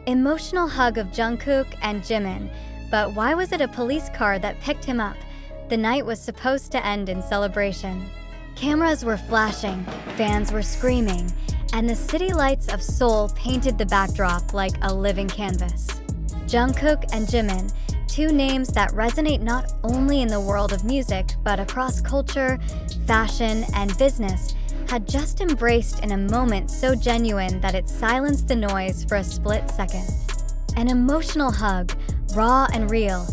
Emotional hug of Jungkook and Jimin, but why was it a police car that picked him up? The night was supposed to end in celebration. Cameras were flashing, fans were screaming, and the city lights of Seoul painted the backdrop like a living canvas. Jungkook and Jimin, two names that resonate not only in the world of music but across culture, fashion, and business, had just embraced in a moment so genuine that it silenced the noise for a split second. An emotional hug, raw and real,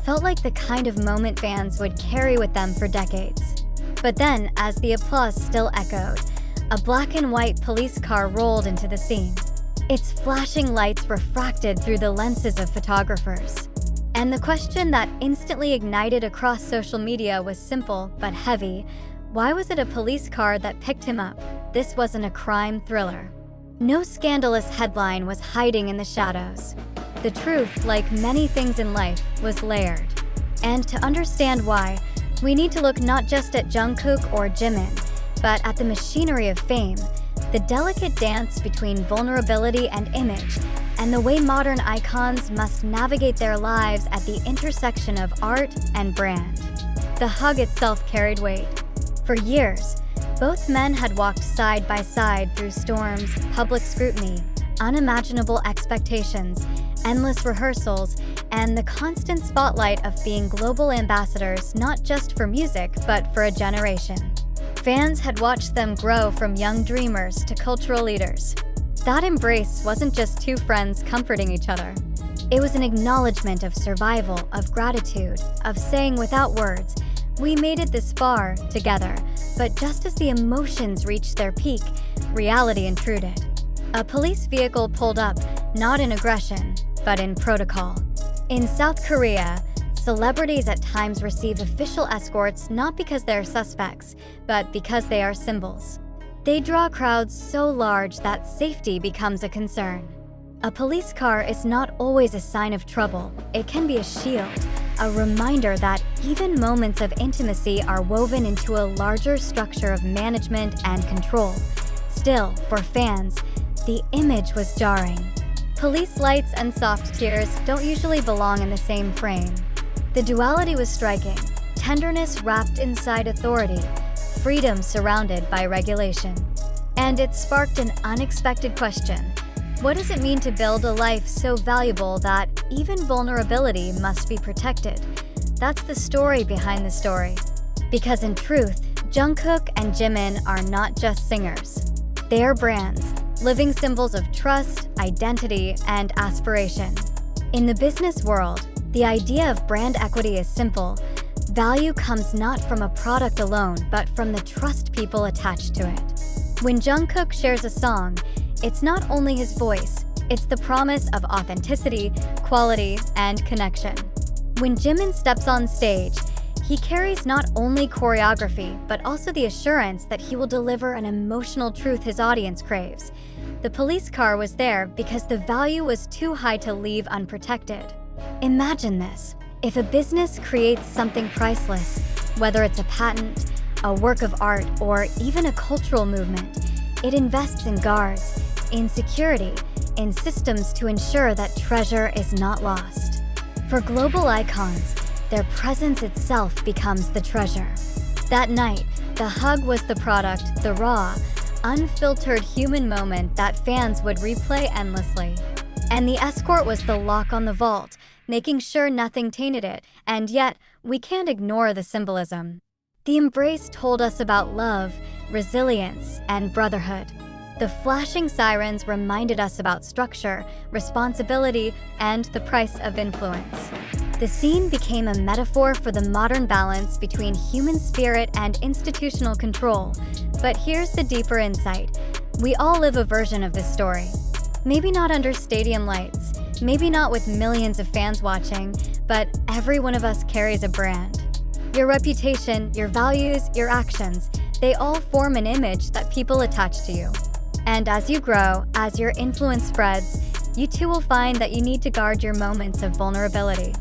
felt like the kind of moment fans would carry with them for decades. But then, as the applause still echoed, a black and white police car rolled into the scene. Its flashing lights refracted through the lenses of photographers. And the question that instantly ignited across social media was simple but heavy. Why was it a police car that picked him up? This wasn't a crime thriller. No scandalous headline was hiding in the shadows. The truth, like many things in life, was layered. And to understand why, we need to look not just at Jungkook or Jimin, but at the machinery of fame, the delicate dance between vulnerability and image, and the way modern icons must navigate their lives at the intersection of art and brand. The hug itself carried weight. For years, both men had walked side by side through storms, public scrutiny, unimaginable expectations, endless rehearsals, and the constant spotlight of being global ambassadors not just for music but for a generation. Fans had watched them grow from young dreamers to cultural leaders. That embrace wasn't just two friends comforting each other. It was an acknowledgement of survival, of gratitude, of saying without words, "We made it this far, together." But just as the emotions reached their peak, reality intruded. A police vehicle pulled up, not in aggression, but in protocol. In South Korea, celebrities at times receive official escorts not because they're suspects, but because they are symbols. They draw crowds so large that safety becomes a concern. A police car is not always a sign of trouble. It can be a shield, a reminder that even moments of intimacy are woven into a larger structure of management and control. Still, for fans, the image was jarring. Police lights and soft tears don't usually belong in the same frame. The duality was striking: tenderness wrapped inside authority, freedom surrounded by regulation. And it sparked an unexpected question. What does it mean to build a life so valuable that even vulnerability must be protected? That's the story behind the story. Because in truth, Jungkook and Jimin are not just singers. They are brands, living symbols of trust, identity, and aspiration. In the business world, the idea of brand equity is simple. Value comes not from a product alone, but from the trust people attach to it. When Jungkook shares a song, it's not only his voice, it's the promise of authenticity, quality, and connection. When Jimin steps on stage, he carries not only choreography, but also the assurance that he will deliver an emotional truth his audience craves. The police car was there because the value was too high to leave unprotected. Imagine this: if a business creates something priceless, whether it's a patent, a work of art, or even a cultural movement, it invests in guards, in security, in systems to ensure that treasure is not lost. For global icons, their presence itself becomes the treasure. That night, the hug was the product, the raw, unfiltered human moment that fans would replay endlessly. And the escort was the lock on the vault, making sure nothing tainted it, and yet, we can't ignore the symbolism. The embrace told us about love, resilience, and brotherhood. The flashing sirens reminded us about structure, responsibility, and the price of influence. The scene became a metaphor for the modern balance between human spirit and institutional control. But here's the deeper insight. We all live a version of this story. Maybe not under stadium lights, maybe not with millions of fans watching, but every one of us carries a brand. Your reputation, your values, your actions, they all form an image that people attach to you. And as you grow, as your influence spreads, you too will find that you need to guard your moments of vulnerability.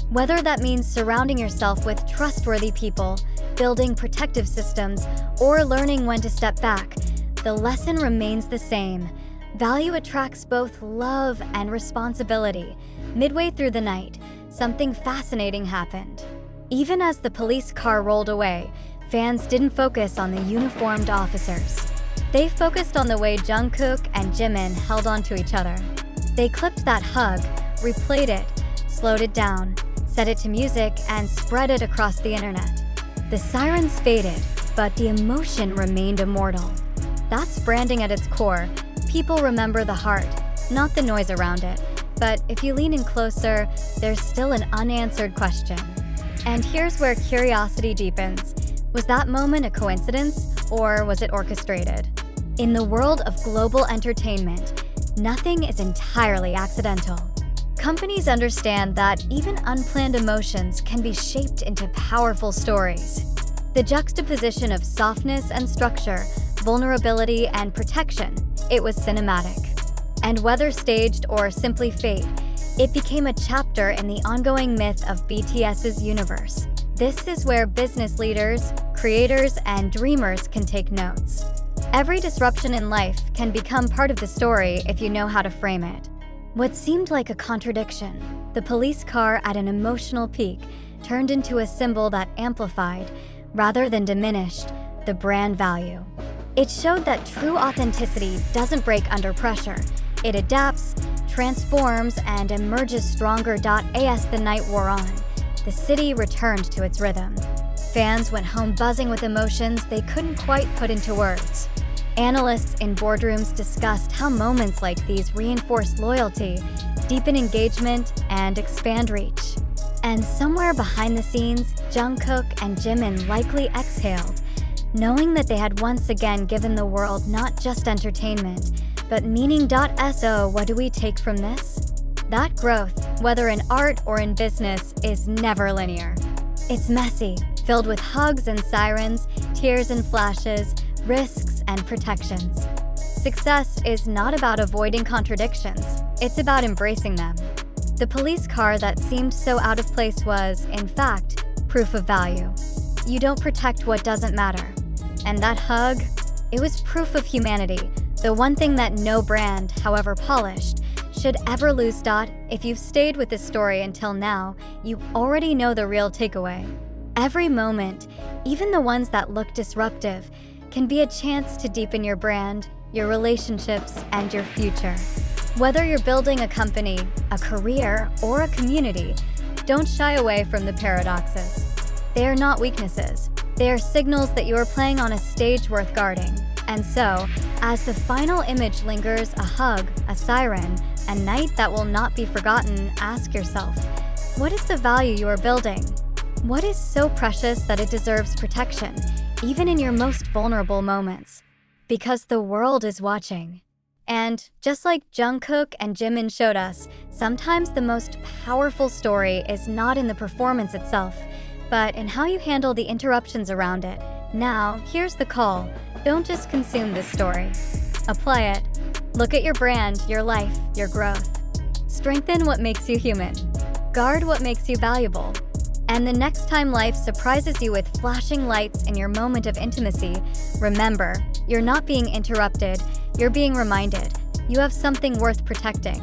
Whether that means surrounding yourself with trustworthy people, building protective systems, or learning when to step back, the lesson remains the same. Value attracts both love and responsibility. Midway through the night, something fascinating happened. Even as the police car rolled away, fans didn't focus on the uniformed officers. They focused on the way Jungkook and Jimin held onto each other. They clipped that hug, replayed it, slowed it down, set it to music, and spread it across the internet. The sirens faded, but the emotion remained immortal. That's branding at its core. People remember the heart, not the noise around it. But if you lean in closer, there's still an unanswered question. And here's where curiosity deepens. Was that moment a coincidence, or was it orchestrated? In the world of global entertainment, nothing is entirely accidental. Companies understand that even unplanned emotions can be shaped into powerful stories. The juxtaposition of softness and structure, vulnerability and protection, it was cinematic. And whether staged or simply fate, it became a chapter in the ongoing myth of BTS's universe. This is where business leaders, creators, and dreamers can take notes. Every disruption in life can become part of the story if you know how to frame it. What seemed like a contradiction, the police car at an emotional peak, turned into a symbol that amplified, rather than diminished, the brand value. It showed that true authenticity doesn't break under pressure. It adapts, transforms, and emerges stronger. As the night wore on, the city returned to its rhythm. Fans went home buzzing with emotions they couldn't quite put into words. Analysts in boardrooms discussed how moments like these reinforce loyalty, deepen engagement, and expand reach. And somewhere behind the scenes, Jungkook and Jimin likely exhaled, knowing that they had once again given the world not just entertainment, but meaning. So what do we take from this? That growth, whether in art or in business, is never linear. It's messy, filled with hugs and sirens, tears and flashes, risks and protections. Success is not about avoiding contradictions, it's about embracing them. The police car that seemed so out of place was, in fact, proof of value. You don't protect what doesn't matter. And that hug, it was proof of humanity, the one thing that no brand, however polished, should ever lose. If you've stayed with this story until now, you already know the real takeaway. Every moment, even the ones that look disruptive, can be a chance to deepen your brand, your relationships, and your future. Whether you're building a company, a career, or a community, don't shy away from the paradoxes. They are not weaknesses. They are signals that you are playing on a stage worth guarding. And so, as the final image lingers, a hug, a siren, a night that will not be forgotten, ask yourself, what is the value you are building? What is so precious that it deserves protection, even in your most vulnerable moments? Because the world is watching. And just like Jungkook and Jimin showed us, sometimes the most powerful story is not in the performance itself, but in how you handle the interruptions around it. Now, here's the call. Don't just consume this story. Apply it. Look at your brand, your life, your growth. Strengthen what makes you human. Guard what makes you valuable. And the next time life surprises you with flashing lights in your moment of intimacy, remember, you're not being interrupted, you're being reminded. You have something worth protecting.